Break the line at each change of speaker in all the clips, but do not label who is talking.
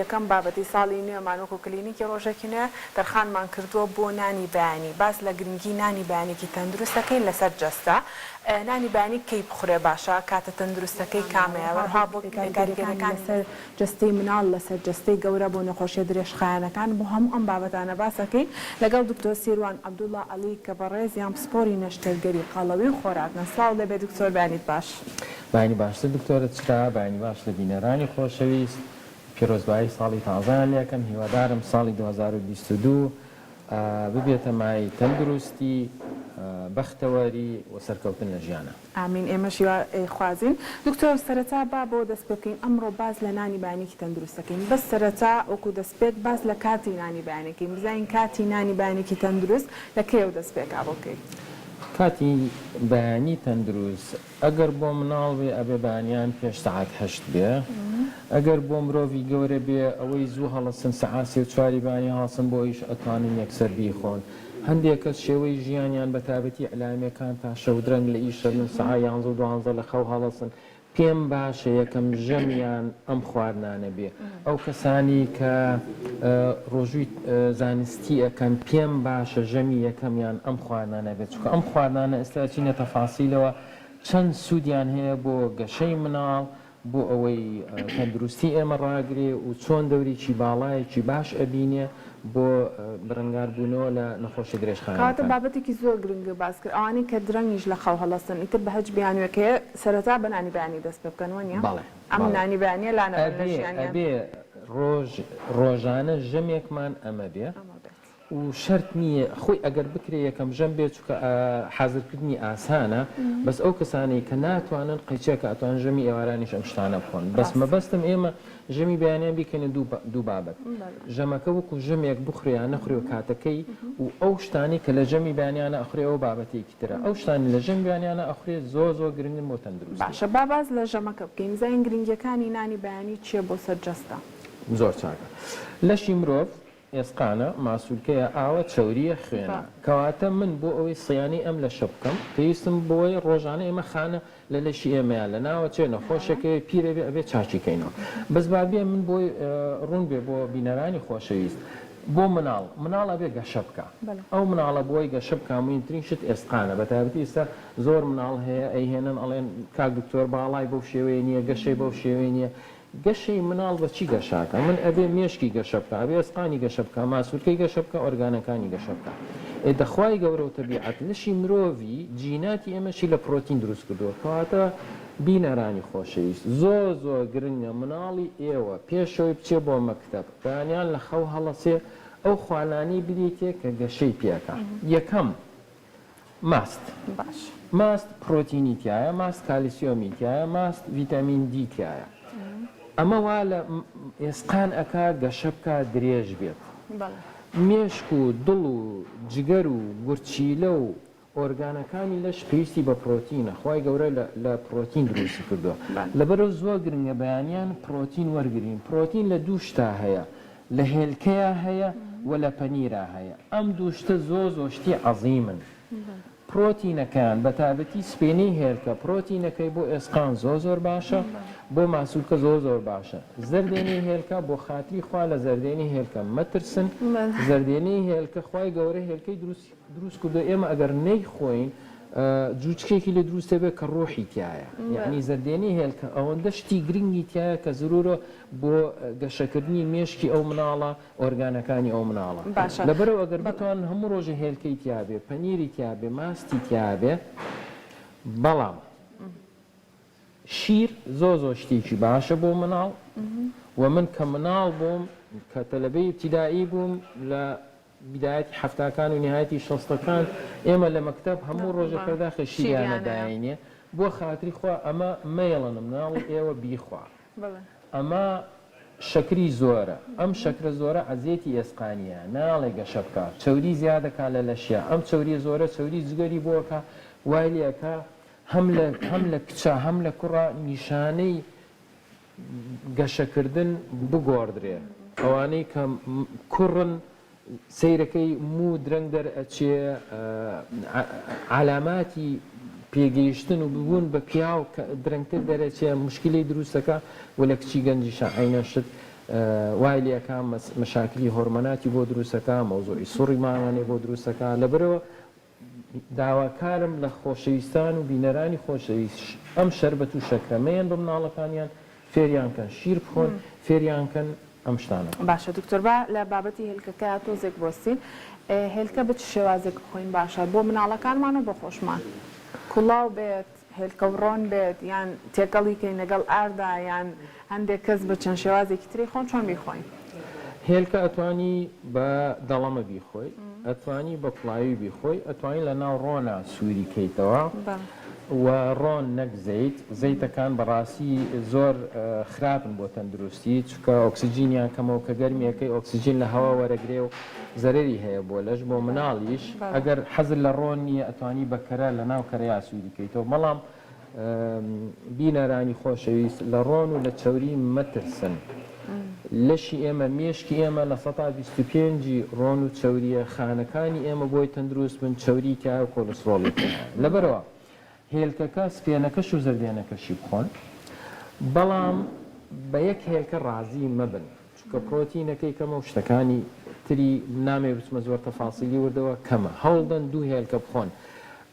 یەکەم بابەتی ساڵی نوێمانوەکو کلینیکی ڕۆژێکی نوێ دەرخانمان کردووە بۆ نانی بەیانی باس لە گرنگی نانی بەیانێکی تەندروستەکەی لەسەر جەستە نانی بەیانی کەی بخورێ باشە کاتە تەندروستەکەی کامەیە وەرها بۆ کاریگەریەکان لەسەر جەستەی مناڵ لەسەر جەستەی گەورە بۆ نەخۆشیە درێژخایەنەکان بۆ هەموو ئەم بابەتانە باسەکەی لەگەڵ دکتۆر سیروان عەبدوڵڵا عەلی کە بەڕێزیان پسپۆری نەشتەرگەری قاڵەوی خۆراکن ساڵ دەبێ دکتۆر بەیانیت باش
بەیانی باشتر دکتۆرە چرا بەیانی باش لە بینەرانی خۆشەویست پیرۆزبایی ساڵی تازایان یەکەم هیوادارم ساڵی 2022 ببێتە مای تەندروستی بەختەوەری و سەرکەوتن لە ژیانە
ئامین ئێمەش خوازین دکتۆر سەرەتا با بۆ دەست پێ بکەین ئەمڕۆ باز لە نانی بەیانێکی تەندروستەکەین بەس سەرەتا وەکو دەست پێک باز لە کاتی نانی بەیانەکەین بزانین کاتی نانی بەیانێکی تەندروست لە کێو دەست پێکا بۆ بکەین
کاتی بەیانی تەندروست ئەگەر بۆ مناڵ بێ ئەبێ بەیانیان پێش سەعات 8 بێ ئەگەر بۆ مرۆڤی گەورە بێ ئەوەی زوو هەڵەسن سەعات 3-4 بەیانی هەڵسن بۆ ئیش ئەتوانن یەکسەر بیخۆن هەندێک کەس شێوەی ژیانیان بە تایبەتی ئەلامەکان تا شەو درەنگ لە ئیشە من سەعات 11-12 لە خەو هەڵەسن پێم باشە یەکەم ژەمیان ئەم خواردنانە بێ ئەو کەسانی کە ڕۆژووی زانستی ئەەکەن پێم باشە ژەمی یەکەمیان ئەم خواردنانە بێت چونکە ئەم خواردنانە ئێستا چینە تەفاسیلەوە چەند سوودیان هەیە بۆ گەشەی مناڵ بۆ ئەوەی تەندروستی ئێمە ڕاگرێ و چۆن دەوریی باڵایەکی باش ئەبینێ بۆ بڕنگاربوونەوە لە نەخۆشی درێژخایەنەکان
کاتە بابەتێکی زۆر گرنگە باس کرد ئەوانەی کە درەنگیش لە خەو هەڵەستن ئیتر بە هەج بیانوێکەیە سەرەتا بە نانی بەیانی دەست پێ بکەن وەنیە ئەم نانی بەیانیە لا نەبن لە ژیانیان
ئەبێ ڕۆژانە ژەمێکمان ئەمە بێ و شەرت نییە خۆی ئەگەر بکرێ یەکەم ژەم بێت چکە حەزرکردنی ئاسانە بەس ئەو کەسانی کە ناتوانن قیچێکە ئەتوان ژەمی ئێوارانیش ئەم شتانە بخۆن بەس مەبەستم ئێمە ژەمی بەیانیان بیکەنە دوو بابەت ژەمەکە وەکو ژەمێک بخورێیان نەخورێ و کاتەکەی و ئەو شتانی کە لە ژەمی بەیانیانە ئەخورێ ئەو بابەتێکی ترە ئەو شتانی لە ژەمی بەیانیانە ئەخورێ زۆر گرنگن بۆ تەندروستی
باشە باز لە ژەمەکە بکەین زین گرنگیەکانی نانی بەیانی چییە بۆ سەر جەستە
زۆر چاکە لەشی مرۆڤ ئێسقانە ماسوولکەیە ئاوە چەوریە خوێنە کەواتە من بۆ ئەوەی سیانی ئەم لە شە بکەم پێویستم بۆی ڕۆژانە ئێمە خانە لە لەشی ئێمەیان لە ناوە چێ نەخۆشەکەی پیرە بێ ئەبێ چاچیکەینەوە بەس بابیە من بۆی ڕوون بێ بۆ بینەرانی خۆشەویست بۆ مناڵ ئەبێ گەشە بکە ئەو مناڵە بۆی گەشە بکە موینترین شت ئێسقانە بە تایبەتی ئێستا زۆر مناڵ هەیە ئەیهێنن ئەڵێن کاک دکتۆر باڵای بەو شێوەیە نییە گەشەی بەو شێوەیە نییە گەشەی مناڵ بە چی گەشاکە من ئەبێ مێشکی گەشە بکە ئەبێ ئێسقانی گەشە بکە ماسوولکەی گەشە بکە ئۆرگانەکانی گەشە بکە دەخوای گەورە و تەبیعەت لەشی مرۆڤی جیناتی ئێمەشی لە پرۆتین دروست کردووە کەواتە بینەرانی خۆشەویست زۆر گرنگە مناڵی ئێوە پێشەوەی بچێ بۆ مەکتەب بەیانیان لە خەو هەڵەسێ ئەو خوانانی بدێتێ کە گەشەی پێکە یەکەم ماست پرۆتینی تایە ماست کالیسیۆمی تایە ماست ڤیتامین دی تایە ئەمە وا لە ئێسقان ئەکا گەشە بکە درێژ بێت مێشک و دڵ و جگەر و گورچیلە و ئۆرگانەکانی لەش پێویستی بە پرۆتینە خی گەورە لە پرۆتین دروستی کردووە لەبەرەوە زۆر گرنگە بەیانیان پرۆتین وەرگین پرۆتین لە دوو شتا هەیە لە هێلکەیە هەیە و لە پەنیرە هەیە ئەم دووشتە زۆشتی عەزیمن پرۆتینەکان بە تایبەتی سپێنەی هێلکە پرۆتینەکەی بۆ ئێسقان زۆر باشە بۆ ماسوولکە زۆر باشە زەردێنەی هێلکە بۆ خاتری خوا لە زەردێنی هێلکە مەترسن زەردێنەی هێلکە خی گەورە هێلکەی دروست کردو ئێمە ئەگەر نەی خۆین جوچکێکی لە دروستە بێت کە ڕۆحی تایە یعنی زەردێنی هێلکە ئەوەندە شتی گرنگی تایە کە زرورە بۆ گەشەکردنی مێشکی ئەو مناڵە ئۆرگانەکانی ئەو مناڵە لەبەرەوە ئەگەر بتوان هەموو ڕۆژە هێلکەی تیاابێ پەنیری تیاابێ ماستی تیاابێ بەڵام شیر زۆر شتێکی باشە بۆ مناڵ و من کە مناڵ بووم کە تەلەبەی ابتیدایی بووم لە بدایەتی حەفتاکان و نهایەتی شەستەکان ئێمە لە مەکتەب هەموو ڕۆژە پەرداخە شیرانەداینێ بۆ خاتری خوا ئەمە مەیڵەنم مناڵ ئێوە بیخوا ئەمە شەکری زۆرە ئەم شەکرە زۆرە عەزیەتی ئێسقانیە ناڵێ گەشە بکە چەوری زیادەکا لە لەشیە ئەم چەوریە زۆرە چەوری جگەری بۆکە وای لێکە هەم لە کچە هەم لە کوڕە نیشانەی گەشەکردن بگۆڕدرێ ئەوانەی کە کوڕن سیرەکەی مو درەنگ دەرئەچێ علاماتی پێگەیشتن و ببوون بە پیا و درەنگتر دەرەچێ مشکلی دروستەکە و لە کچی گەنجیشە عینە شت وای لێەکە مەشاکلی هۆرمۆناتی بۆ دروستەکە مەوزوعی سوڕی ماوانێ بۆ دروستەکە لەبەرەوە داواکارم لە خۆشەویستان و بینەرانی خۆشەویست ئەم شەربەت و شەکرەمەیان بە مناڵەکانیان فێریانکەن شیر بخۆن فێریانکەن ئەم شتانە.
باشە دکتۆر با لە بابەتی هێلکەکە تۆزێک بۆستین هێلکە بچ شێوازێک بخۆین باشە بۆ مناڵەکانمان و بۆ خۆشمان کوڵاو بێت هێلکە ڕۆن بێت یان تێکەڵیکەی لەگەڵ ئاردا یان هەندێک کەس بە چەند شێوازێکی تری خۆن چۆن بیخۆین؟
هێلکە ئەتوانی بە دەڵەمە بیخۆی ئەتوانی بە پڵاوی بیخۆی ئەتوانی لە ناو ڕۆنە سووری کەیتەوە و ڕۆن نەک زەیت زەیتەکان بەڕاستی زۆر خراپن بۆ تەندروستی چکە ئۆکسسیجینیان کەمەوە کە گەرمیەکەی ئۆکسسیجین لە هەوا وەرەگرێ و زەرری هەیە بۆ لەش بۆ مناڵیش ئەگەر حەزر لە ڕۆن نیە ئەتوانی بەکەرە لە ناو کەرەیا سووری کەیتەوە بەڵام بینەرانی خۆشەویست لە ڕۆن و لە چەوری مەترسن. لەشی ئێمە مێشکی ئێمە لە 125 ڕۆن و چەوریە خانەکانی ئێمە بۆی تەندروست بن چەوری تا و کۆلسترۆڵی لەبەرەوە هێلکەکە سپێنەکەش و زەردێنەکەشی بخۆن بەڵام بە یەک هێلکە ڕازی مەبن چکە پرۆتینەکەی کەمە و شتەکانی تری نامێ بچمە زۆر تەفاسیلی وردەوە کەمە هەوڵدەن دوو هێلکە بخۆن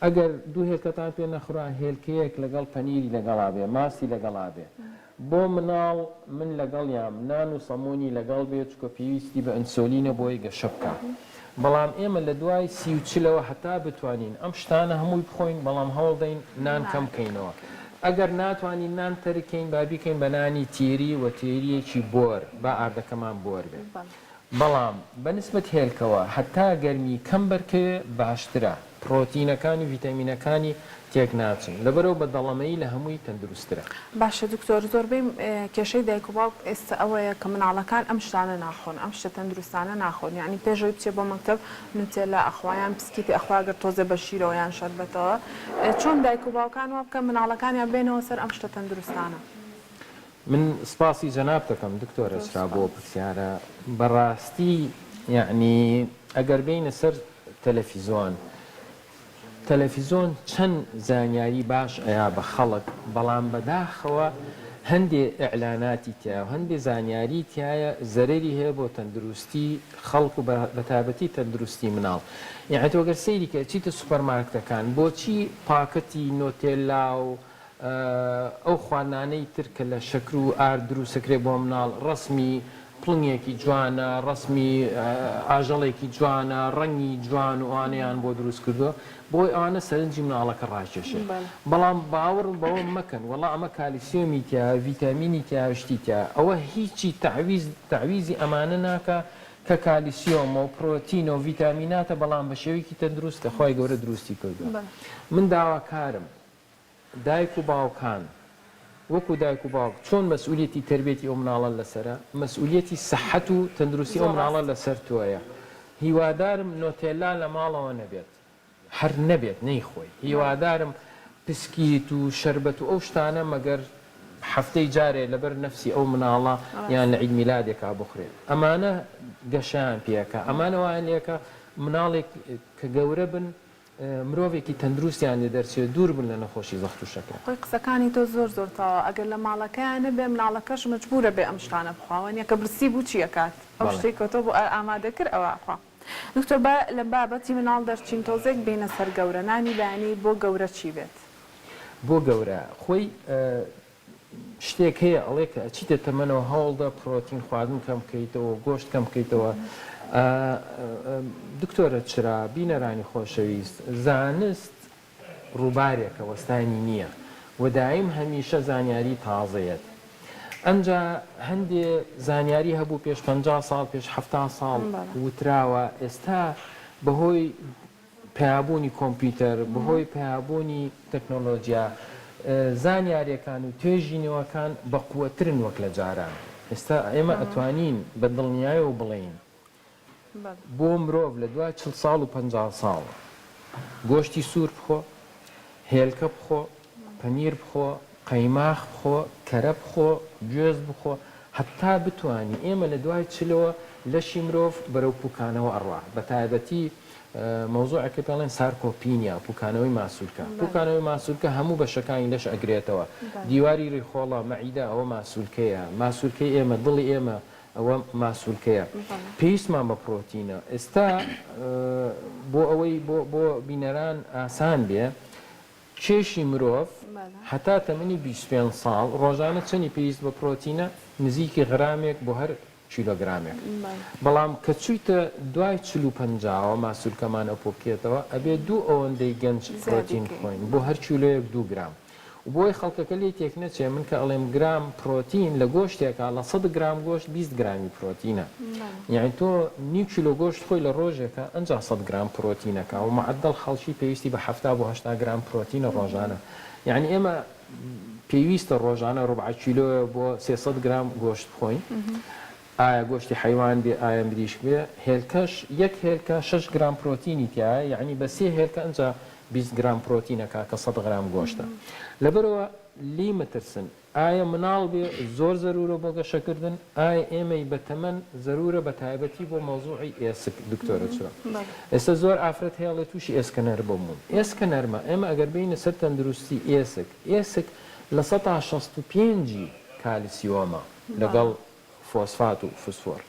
ئەگەر دوو هێلکەتان پێ نەخورا هێلکەیەک لەگەڵ پەنیری لەگەڵا بێ ماسی لەگەڵا بێ بۆ مناڵ من لەگەڵ یام نان و سەمونی لەگەڵ بێت چکە پێویستی بە ئەنسۆلینە بۆی گەشە بکە بەڵام ئێمە لە دوای 30 هەتا بتوانین ئەم شتانە هەمووی بخۆین بەڵام هەوڵدەین نان کەم بکەینەوە ئەگەر ناتوانین نان تەرکەین بابیکەین بە نانی تێری و تێریەکی بۆر با ئاردەکەمان بۆر بێت بەڵام بەنسبەت هێلکەوە هەتا گەرمی کەم بەرکەوێ باشترە پرۆتینەکانی و ڤیتامینەکانی تێک ناچن لەبەرەوە بە دەڵەمەیی لە هەمووی تەندروسترە.
باشە دکتۆر زۆربەی کێشەی دایک و باوک ئێستا ئەوەیە کە مناڵەکان ئەم شتانە ناخۆن ئەم شتە تەندروستانە ناخۆن یعنی پێشەوەی بچێ بۆ مەکتەب نوتێلا ئەخوایان بسکیتی ئەخواگەر تۆزە بە شیرەوە یان شەربەتەوە چۆن دایک و باوکان وا بکەن مناڵەکانیان بێنەوە سەر ئەم شتە تەندروستانە؟
من سپاسی جەناب دەکەم دکتۆرە چرا بۆ پرسیارە بەڕاستی یعنی ئەگەر بینە سەر تەلەڤیزۆن چەند زانیاری باش ئەیا بە خەڵک بەڵام بەداخەوە هەندێ ئەعلاناتی تایە و هەندێ زانیاری تایە زەرری هەیە بۆ تەندروستی خەڵک و بەتابەتی تەندروستی مناڵ یعنی تۆ گەر سەیری کە چیتە سوپەرمارکتەکان بۆچی پاکەتی نۆتێلا و ئەو خواردانەی تر کە لە شەکر و ئار دروستەکرێ بۆ مناڵ ڕسمی پڵنگێکی جوانە ڕسمی ئاژەڵێکی جوانە ڕەنگی جوان و ئانەیان بۆ دروست کردووە بۆی ئەوانە سەرنجی مناڵەکە ڕاکێشێ بەڵام باوەڕ بەوە مەکەن وەڵا ئەمە کالیسیۆمی تیا ڤیتامینی تیاشتی تیا ئەوە هیچی تعویزی ئەمانە ناکە کە کالیسیۆمە و پرۆتینە و ڤیتامیناتە بەڵام بە شێوەیەکی تەندروستە خۆی گەورە دروستی کردووە. من داواکارم دایک و باوکان وەکو دایک و باوک چۆن مەسئولیەتی تربێتی ئەو مناڵە لەسرە مەسئولیەتی سەحەت و تەندروستی ئەو مناڵە لەسەر تۆیە هیوادارم نۆتێلا لە ماڵەوە نەبێت هەر نەبێت نەیخۆی هیوادارم پسکیت و شەربەت و ئەو شتانە مەگەر هەفتەی جارێ لەبەر نەفسی ئەو مناڵە یان لە عید میلادێکا بخورێت ئەمانە گەشیان پێەکە ئەمانە وایان لێکە مناڵێک کە گەورە بن مرۆڤێکی تەندروستیان لێ دەرچێت دوور بن لە نەخۆشی زەخت و شەکر.
خۆی قسەکانی تۆ زۆر زۆرتەوە ئەگەر لە ماڵەکەیانە بێ مناڵەکەش مەجبورە بێ ئەم شتانە بخواوە کە برسی بوو چیەکات ئەو شتێک کە تۆ بۆ ئامادە کرد ئەوە ئەخوا. دکتۆر لە بابەتی مناڵ دەرچین تۆزێک بینە سەر گەورە نانی بەیانی بۆ گەورە چی بێت؟
بۆ گەورە خۆی شتێک هەیە ئەڵێ کە ئەچیتە تەمەنەوە هەوڵدا پرۆتین خواردن کەم بکەیتەوە گۆشت کەم بکەیتەوە دکتۆرە چرا بینەرانی خۆشەویست زانست ڕووبارێکە وەستانی نییە و دایم هەمیشە زانیاری تازەیەت ئەمجا هەندێ زانیاری هەبوو پێش 50 ساڵ پێش 70 ساڵ وتراوە ئێستا بەهۆی پیابوونی کۆمپیوتەر بەهۆی پیابوونی تەکنۆلۆژیا زانیاریەکان و توێژینەوەکان بەقووەترن وەک لە جاران ئێستا ئێمە ئەتوانین بە دڵنیایەوە بڵێین بۆ مرۆڤ لە دوای 40 ساڵ و 50 ساڵ گۆشتی سوور بخۆ هێلکە بخۆ پەنیر بخۆ قەیماخ بخۆ کەرە بخۆ گوێز بخۆ هەتا بتوانی ئێمە لە دوای چلەوە لەشی مرۆڤ بەرەو پوکانەوە ئەڕوا بە تایبەتی مەوزوعەکە پێڵێن سارکۆپینیا پوکانەوەی ماسوولکە پوکانەوەی ماسوولکە هەموو بەشەکانی لەش ئەگرێتەوە دیواری ڕێخۆڵە مەعیدە ئەوە ماسوولکەیە ماسوولکەی ئێمە دڵی ئێمە ئەوە ماسوولکەیە پێویستمان بە پرۆتینە ئێستا بۆ ئەوەی بۆ بینەران ئاسان بێ کێشی مرۆڤ هەتا تەمەنی 25 ساڵ ڕۆژانە چەندی پێویست بە پرۆتینە نزیکی غرامێک بۆ هەر کیلۆگرامێک بەڵام کە چوویتە دوای 45ەوە ماسوولکەمان ئەو بکێتەوە ئەبێ دوو ئەوەندەی گەنج پرۆتین بخۆین بۆ هەر کیلۆیەک 2 گرام بۆی خەڵکەکە لێ تێک نەچێ من کە ئەڵێم گرام پرۆتین لە گۆشتێکە لە 100 گرام گۆشت 20 گرامی پرۆتینە یعنی تۆ نیو کیلۆ گۆشت خۆی لە ڕۆژێکە ئەنجا 100 گرام پرۆتینەکە و معدل خەڵکی پێویستی بە 70 بۆ 80 گرام پرۆتینە ڕۆژانە یعنی ئێمە پێویستە ڕۆژانە ڕوبع کیلۆ بۆ 300 گرام گۆشت بخۆین ئایا گۆشتی حیوان بێ ئایا مریشک بێ هێلکەش یەک هێلکە 6 گرام پرۆتینی تایە یعنی بە سێ هێلکە ئەنجا 20 گرام پرۆتینەکە کە 100 گرام گۆشتە لەبەرەوە لی مەترسن ئایا مناڵ بێ زۆر زەرورە بۆ گەشەکردن ئایا ئێمەی بە تەمەن زەرورە بە تایبەتی بۆ مەوزوعی ئێسک دکتۆرە چوە ئێستا زۆر ئافرەت هەیە لە تووشی ئێسکەنەر بۆمون ئێسکەنەرمە ئێمە ئەگەر بینە سەر تەندروستی ئێسک لە 165 کالیسیۆمە لەگەڵ فۆسفات و فسفۆر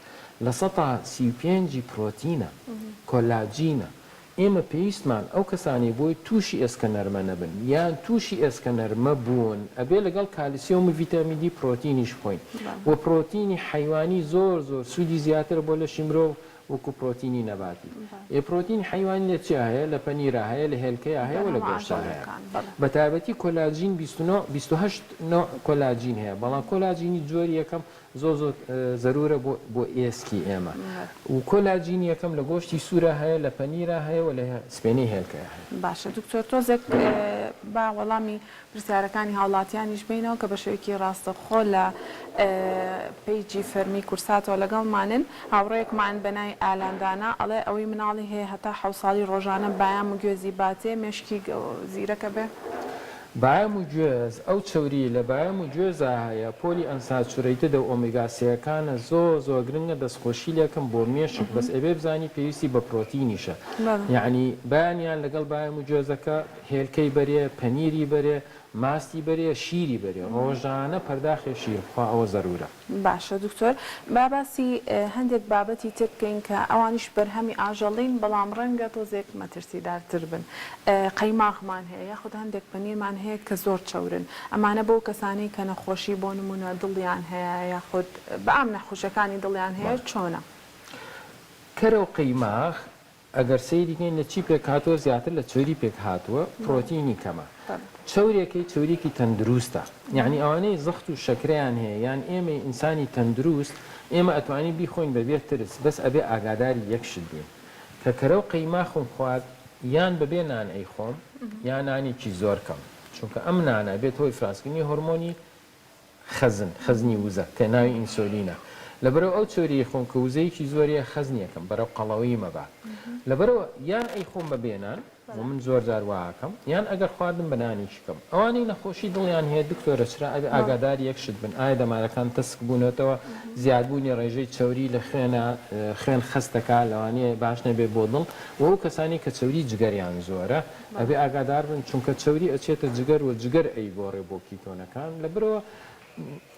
لە 135 پرۆتینە کۆلاجینە ئێمە پێویستمان ئەو کەسانی بۆی تووشی ئێسکەنەرمە نەبن یان تووشی ئێسکەنەرمە بوون ئەبێ لەگەڵ کالیسیۆم و ڤیتامین دی پرۆتینیش بخۆین و پرۆتینی حیوانی زۆر سوودی زیاتر بۆ لەشی مرۆڤ وەکو پرۆتینی نەباتی پرۆتین حیوانی لە چیا هەیە لە پەنیرە هەیە لە هێلکەیە هەیە و لە گۆشتە هەیە بە تایبەتی کۆلاجین 28 نوع کۆلاجین هەیە بەڵام کۆلاجینی جۆری یەکەم زۆر زەرورە بۆ ئێسکی ئێمە و کۆلاجین یەکەم لە گۆشتی سوورە هەیە لە پەنیرە هەیە و لە سپێنەی هێلکەیە هەیە
باشە دکتۆر تۆزێک با وەڵامی پرسیارەکانی هاوڵاتیانیش بینەوە کە بە شێوەیەکی ڕاستەخۆ لە پێیجی فەرمی کورساتەوە لەگەڵمانن هاوڕێیەکمان بەنای ئالاندانا ئەڵێ ئەوەی مناڵی هەیە هەتا 7 ساڵی ڕۆژانە بایان و گوێزی باتێ مێشکی زیرەکە بێ
بایم و گوێز ئەو چوری لە بایم و گوێزە هەیە پۆلی ئەنساتورەیتە دە ئۆمیگاسیەکانە زۆر گرنگە دەستخۆشی لێکم بۆ مێشک بەس ئەبێ بزانی پێویستی بە پرۆتینیشە یعنی بایانیان لەگەڵ بایم و گوێزەکە هێلکەی بەرێ پەنیری بەرێ ماستی بەرێ شیری بەرێ ڕۆژانە پەرداخی شیرخوا ئەوە زەرورە
باشە دکتۆر باباسی هەندێک بابەتی تر بکەین کە ئەوانیش بەرهەمی ئاژەڵین بەڵام ڕەنگە تۆزێک مەترسیدارتر بن قەیماغمان هەیە یاخود هەندێک پەنیرمان هەیە کە زۆر چەورن ئەمانە بۆ کەسانی کە نەخۆشی بۆ نمونە دڵیان هەیە یاخود بە ئام نەخۆشەکانی دڵیان هەیە چۆنە
کەرە و قەیماغ ئەگەر سەیریگەین لە چی پێک هاتووە زیاتر لە چۆری پێک هاتووە پرۆتینی کەمە چەورێکی چۆریکی تەندروستە یعنی ئەوانەی زەخت و شەکریان هەیە یان ئێمە ئینسانی تەندروست ئێمە ئەتوانین بیخۆین بەبێ ترس بەس ئەبێ ئاگاداری یەکشت بین کە کەرە و قەیماخم خوارد یان بەبێ نان ئەی خۆم یان نانێکی زۆر کەم چونکە ئەم نانە بێت هۆی فراسکردنی هۆرمۆنی خەزنی وزە کە ناوی ئینسۆلینە لەبەرەوە ئەو چۆری خۆم کە وزەیەکی زۆریە خەزنیەکەم بەرەو قەڵەوەی مەبا لەبەرەوە یان ئەی خۆم بەبێنان و من زۆر جار واکەم یان ئەگەر خواردم بەنانیش کەم ئەوانەی نەخۆشی دڵیان هەیە دکتۆرە چرا ئەبێ ئاگاداری یەکشت بن ئایا دەمارەکان تەسک بوونەتەوە زیادبوونی ڕێژەی چەوری لە خوێن خستەکە لەوانەیە باش نەبێ بۆ دڵ و ئەو کەسانی کە چەوری جگەریان زۆرە ئەبێ ئاگادار بن چونکە چەوری ئەچێتە جگەر و جگەر ئەی گۆڕێ بۆ کیتۆنەکان لەبرەوە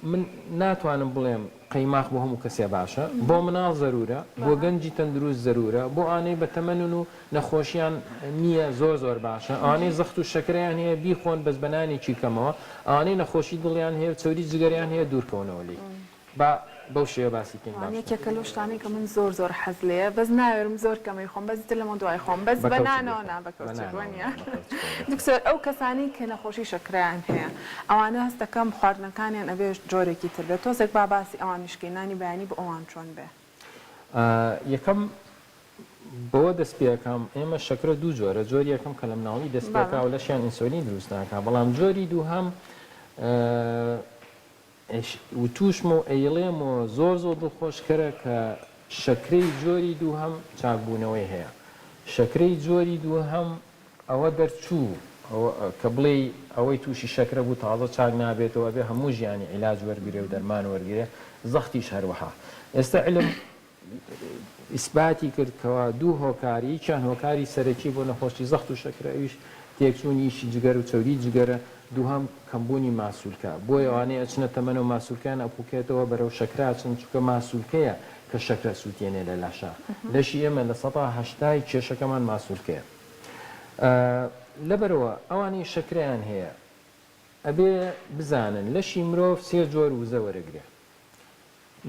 من ناتوانم بڵێم قەیماغ بۆ هەموو کەسێ باشە بۆ مناڵ زەرورە بۆ گەنجی تەندروست زەرورە بۆ ئانەی بە تەمەنن و نەخۆشیان نییە زۆر باشە ئانەی زەخت و شەکریان هەیە بیخۆن بەس بەنانێکی کەمەوە ئانەی نەخۆشی دڵیان هەیە چەوری جگەریان هەیە دوورکەونەوە لی بەو شێوە باسیکەین
یەکێکە لەو شتانەی کە من زۆر حەز لێیە بەس ناوێرم زۆر کەمەی خۆم بەس تر لەمە دوای خۆم بەس بەنانەوە نابەکەوتوانە دکتۆر ئەو کەسانی کە نەخۆشی شەکریان هەیە ئەوانە هەستەکەم خواردنەکانیان ئەبێ جۆرێکی تر بێت تۆزێک باسی ئەوانیشکەی نانی بەیانی بە ئەوان چۆن بێ
یەکەم بۆ دەستپێکەکەم ئێمە شەکرە دوو جۆرە جۆری یەکەم کە لە مناڵی دەستپێکا و لەشیان ئینسۆلین دروست ناکا بەڵام جۆری دووهەم و تووشمە و ئەیڵێم و زۆر دڵخۆشکەرە کە شەکرەی جۆری دووهەم چاکبوونەوەی هەیە شەکرەی جۆری دووهەم ئەوە دەرچوو کە بڵێ ئەوەی تووشی شەکرە بوو تازە چاک نابێتەوە بێ هەموو ژیانی عیلاج وەرگێ و دەرمان وەرگێ زەختیش هەروەها ئێستا علم ئیسباتی کرد کەوا دوو هۆکاری چیان هۆکاری سەرەکی بۆ نەخۆشی زەخت و شەکرەویش تێکچوونی ئیشی جگەر و چەوری جگەرە دووهەم کەمبوونی ماسوولکە بۆی ئەوانەیە ئەچنە تەمەنە و ماسوولکان ئەپوکێتەوە بەرەو شەکرا چن چونکە ماسوولکەیە کە شەکرە سووتێنێ لە لاشە لەشی ئێمە لە 180 کێشەکەمان ماسوولکەیە لەبەرەوە ئەوانی شەکرەیان هەیە ئەبێ بزانن لەشی مرۆڤ سێ جۆر وزە وەرەگرێ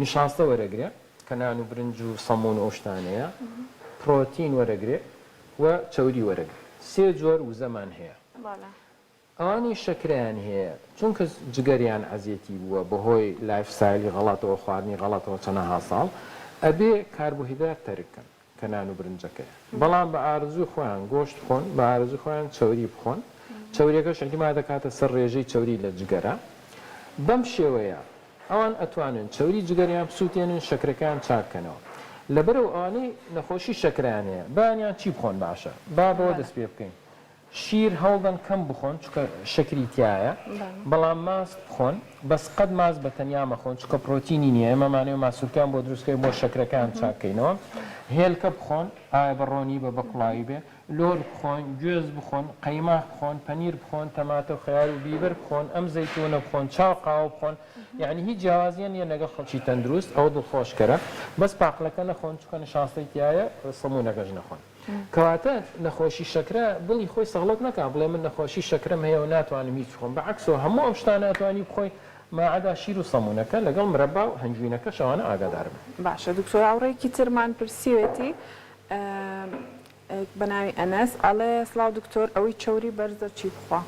نیشاستە وەرەگرێ کە نان و برنج و سەمون و ئۆشتانەیە پرۆتین وەرەگرێ و چەوری وەرەگرێ سێ جۆر وزەمان هەیە ئەوانی شەکرەیان هەیە چونکە جگەریان عەزیەتی بووە بەهۆی لایفستایلی غەڵەتەوە خواردنی غەڵەتەوە چەندەها ساڵ ئەبێ کاربوهیدرات تەرککەن کە نان و برنجەکەیە بەڵام بە ئارزوی خۆیان گۆشت بخۆن بە ئارزوی خۆیان چەوری بخۆن چەوریەکەش احتیمال دەکاتە سەر ڕێژەی چەوری لە جگەرە بەم شێوەیە ئەوان ئەتوانن چەوری جگەریان بسووتێنن شەکرەکان چاککەنەوە لەبەرەوە ئەوانەی نەخۆشی شەکرەیان هەیە بانیان چی بخۆن باشە با بەوە دەست پێ بکەین شیر هەوڵدەن کەم بخۆن چکە شەکری تایە بەڵام ماست بخۆن بەس قەت ماست بە تەنیا مەخۆن چکە پرۆتینی نییە ئێمەمانەوە ماسوولکان بۆ دروستکەی بۆ شەکرەکان چاکەینەوە هێلکە بخۆن ئایا بەڕۆنی بە بەقڵاوی بێ لۆر بخۆن گوێز بخۆن قەیماق بخۆن پەنیر بخۆن تەماتە و خەیار و بیبەر بخۆن ئەم زەیتونە بخۆن چاو قاوە بخۆن یعنی هیچ جیاوازیان نیە لەگەڵ خەڵکی تەندروست ئەو دڵخۆشکەرە بەس پاقلەکە نەخۆن چکە نشاستەی تایە سەمونەکەش نەخۆن کەواتە نەخۆشی شەکرە دڵی خۆی سەغڵەت نەکا بڵێ من نەخۆشی شەکرەم هەیە و ناتوانم هیچ بخۆم بەعەکسەوە هەموو ئەم شتانە ئەتوانی بخۆی ماعەدا شیر و سەمونەکە لەگەڵ مرەبا و هەنجوینەکە شەوانە ئاگادارم
باشە دکتۆر هاوڕێکی ترمان پرسیوێتی بەناوی ئەنەس ئەڵێ سڵاو دکتۆر ئەوەی چەوری بەرزە چی بخوا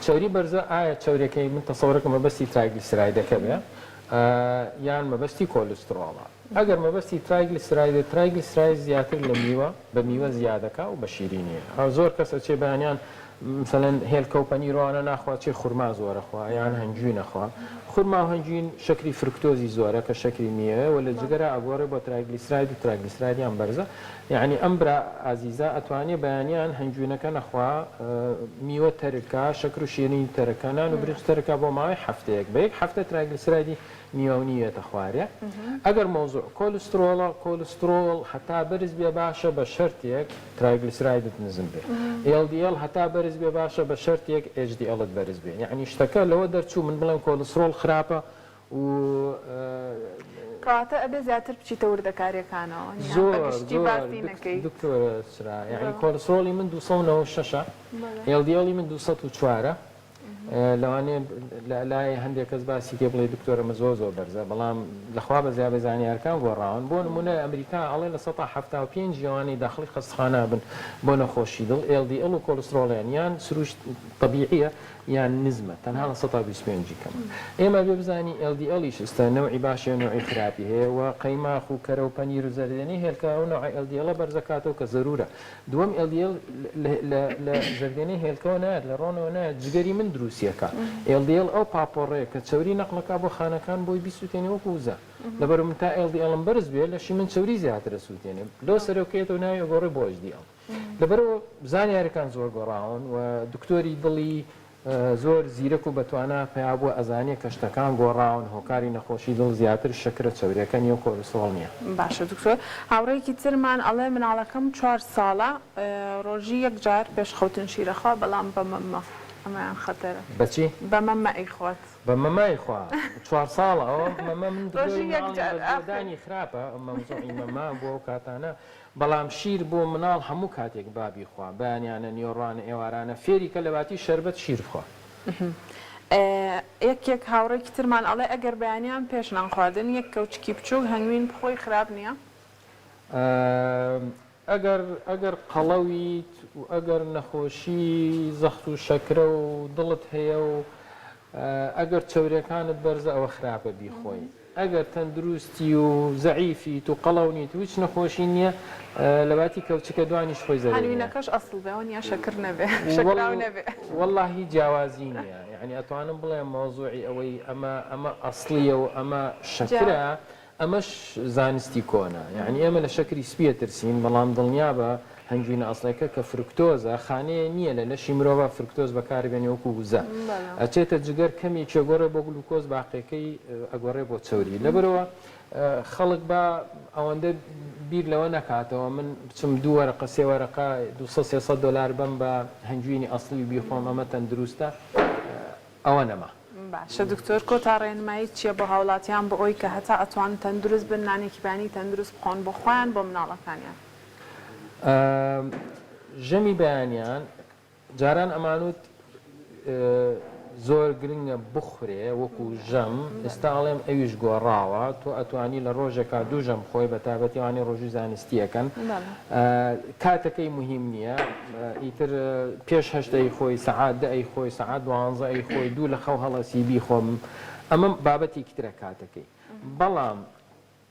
چەوری بەرزە ئایا چەورەکەی من تەسەوڕەکە مەبەستی ترایگلیسیرایدەکە بێ یان مەبەستی کۆلسترۆڵە ئەگەر مەبەستی ترایگلیسیرایدە ترایگلیسیراید زیاتر لە میوە بە میوە زیادەکە و بە شیرینیە زۆر کەس ئەچێ بەیانیان مثلەن هێلکە و پەنیرۆوانە ناخوا چێ خورما زۆرەخوا یان هەنجووی نەخوا خورما و هەنجوین شەکری فرکتۆزی زۆرە کە شەکری میوە و لە جگەرە ئەگۆڕێ بۆ ترایگلیسیراید و ترایگلیسیرایدیان بەرزە یعنی ئەم برا ئازیزە ئەتوانێ بەیانیان هەنجوینەکە نەخوا میوە تەرکە شەکر و شیرینی تەرەکە نان و برنج تەرکە بۆ ماوەی هەفتەیەک بە یەک هەفتە ترایگلیسیرایدی میوەنیەتە خوارێ ئەگەر مۆزوع کۆلسترۆڵە کۆلسترۆڵ هەتا بەرز بێ باشە بە شەرتێک ترایگلیسیرایدت نزم بێ LDL هەتا بەرز بێ باشە بە شەرتێک HDLت بەرز بێ یعنی شتەکە لەوە دەرچوو من بڵێم کۆلسترۆڵ خراپە و
کەواتە ئەبێ زیاتر بچیتە وردەکاریەکانەوە
دکتۆر سرا یعنی کۆلسترۆڵی من 296 LDLی من 204 لەوانێ لای هەندێک کەس باسی کێ بڵێ دکتۆرە زۆر زۆر بەرزە بەڵام لەخوا بە زیابە زانیارکان گۆڕاون بۆ نمونە ئەمریکا ئەڵێ لە 175 جیوانی داخلی خەستخانە بن بۆ نەخۆشی دڵ LDL و کۆلسترۆڵیان یان سروش طبیعیە یان نزمە تەنها لە 125 کەم ئێمە بێ بزانی LDLیش ئێستا نەوعی باشە نوعی خراپی هەیە و قەیماق و کەرە و پەنیر و زەردێنەی هێلکە و نوعی LDL بەرزەکاتەوە کە زەرورە دووەم LDL لە زەردێنەی هێلکەوە نایەت لە ڕۆنەوە نایەت جگەری من دروستیەکە LDL ئەو پاپۆڕەیە کە چەوری نەقلەکە بۆ خانەکان بۆی بیسووتێنێ وەکو وزە لەبەرم تا LDLم بەرز بێ لەشی من چەوری زیاترە سووتێنێ لۆ سەرۆکێتەوە ناوی گۆڕی بۆ HDL لەبەرەوە زانیاریەکان زۆر گۆڕاون و دکتۆری دڵی زۆر زیرەک و بەتوانە پیا بووە ئەزانێ کە شتەکان گۆڕاون هۆکاری نەخۆشی دڵ زیاتر شەکرە چەوریەکە نیە و کۆلسترۆڵ نییە
باشە دکتۆر هاوڕێکی ترمان ئەڵێ مناڵەکەم 4 ساڵە ڕۆژی یەک جار پێشخەوتن شیرەخوا بەڵام بە مەمە ئەمەیان خەتەرە
بەچی
بە مەمە ئەیخوات
بە مەمای خوا 4 ساڵە ئەوە مەمە من دانی خراپە مەمزۆی مەما بۆ ئەو کاتانە بەڵام شیر بۆ مناڵ هەموو کاتێک بابی خوا بەیانیانە نیۆڕانە ئێوارانە فێری کە لەواتی شەربەت شیر بخوا
یەکێک هاوڕێکی ترمان ئەڵێ ئەگەر بەیانیان پێش نانخواردن یەک کەوچکی بچووک هەنگوین بخۆی خراپ نییە
ئەگەر قەڵەویت و ئەگەر نەخۆشی زەخت و شەکرە و دڵت هەیە و ئەگەر چەورەکانت بەرزە ئەوە خراپە بیخۆی ئەگەر تەندروستی و زەعیفیت و قەڵەونیت و هیچ نەخۆشی نییە لەباتی کەوچکە دوانیش خۆی
زەرینەکەش ئەسڵ بێەوە نیە شەکر نەبێ شەکراو نەبێ
وەڵڵاهی جیاوازی نییە یعنی ئەتوانم بڵێم مۆزوعی ئەوەی ئەمە ئەسڵیە و ئەمە شەکرە ئەمەش زانستی کۆنا یعنی ئێمە لە شەکری سپیە ترسین بەڵام دڵنیا بە هەنگوینە ئەسڵەکە کە فرکتۆزە خانەیە نییە لە لەشی مرۆڤ فرکتۆز بەکاربێنێ وەکو وزە ئەچێتە جگەر کەمی چێگۆڕێ بۆ گلوکۆز باقیەکەی ئەگۆڕێ بۆ چەوری لەبەرەوە خەڵک بە ئەوەندە بیر لەوە نکاتەوە من بچم 2 وەرەقە 3 وەرەقە 200-300 دلار بم بە هەنجوینی ئەسڵی بیخۆم ئەمە تەندروستە ئەوە نەما.
باشە دکتۆر کۆتا ڕێنمایی چییە بۆ هاوڵاتیان بە ئەوی کە هەتا ئەتوان تەندروست بن نانێکی بانی تەندروست بخۆن بۆ خۆیان بۆ مناڵەکانیان؟
ژەمی بەیانیان جاران ئەمانوت زۆر گرنگە بخورێ وەکو ژەم ئێستا ئەڵێم ئەویش گۆڕاوە تۆ ئەتوانی لە ڕۆژێکا 2 ژەم خۆی بە تایبەتیوانی ڕۆژی زانستیەکەن کاتەکەی مهم نییە ئیتر پێش هەشتەی خۆی سەعات دەی خۆی سەعات 12 ئەی خۆی 2 لە خەو هەڵەسی بیخۆم ئەمە بابەتی کترە کاتەکەی بەڵام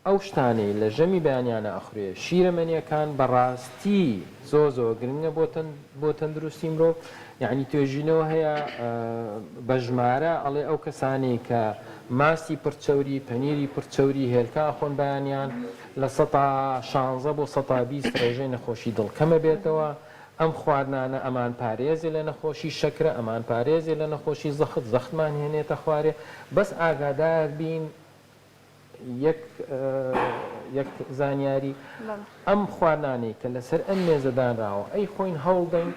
ئەو شتانەی لە ژەمی بەیانیانە ئەخورێ شیرەمەنیەکان بەڕاستی زۆ گرنگە بۆ تەندروستی مرۆڤ یعنی توێژینەوە هەیە بە ژمارە ئەڵێ ئەو کەسانی کە ماسی پرچەوری پەنیری پرچەوری هێلکا خۆن بەیانیان لە 16 بۆ 120 ڕێژەی نەخۆشی دڵکەمە بێتەوە ئەم خواردنانە ئەمان پارێزی لە نەخۆشی شەکرە ئەمان پارێزی لە نەخۆشی زەختمان هێنێتە خوارێ بەس ئاگادار بین یەک زانیاری ئەم خواردانەی کە لەسەر ئەم مێزەدانراوە ئەی خۆین هەوڵدەین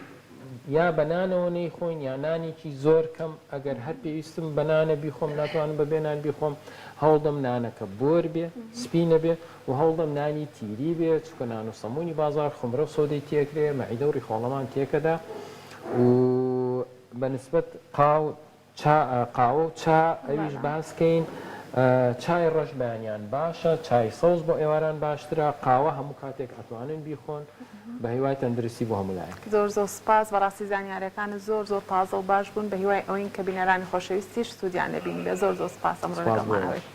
یا بەنانەوە نەی خۆین یا نانێکی زۆر کەم ئەگەر هەر پێویستم بەنانە بیخۆم ناتوانم بە بێنان بیخۆم هەوڵدەم نانەکە بۆر بێ سپینە بێ و هەوڵدەم نانی تیری بێ چکە نان و سەمونی بازار خمرە و سۆدەی تێکرێ مەعیدە و ڕیخۆڵەمان تێکەدا و بەنسبەت قاوە و چا ئەویش باسکەین چای ڕەش بەیانیان باشە چای سەوز بۆ ئێواران باشترە قاوە هەموو کاتێک ئەتوانن بیخۆن بە هیوای تەندروستی بۆ هەمولایەن
زۆر سپاس بەڕاستی زانیاریەکانت زۆر تازە و باش بوون بە هیوای ئەوین کە بینەرانی خۆشەویستیش سوودیان لەبینی بێ زۆر سپاس ئەمڕۆ لەگەڵمانەوەیت.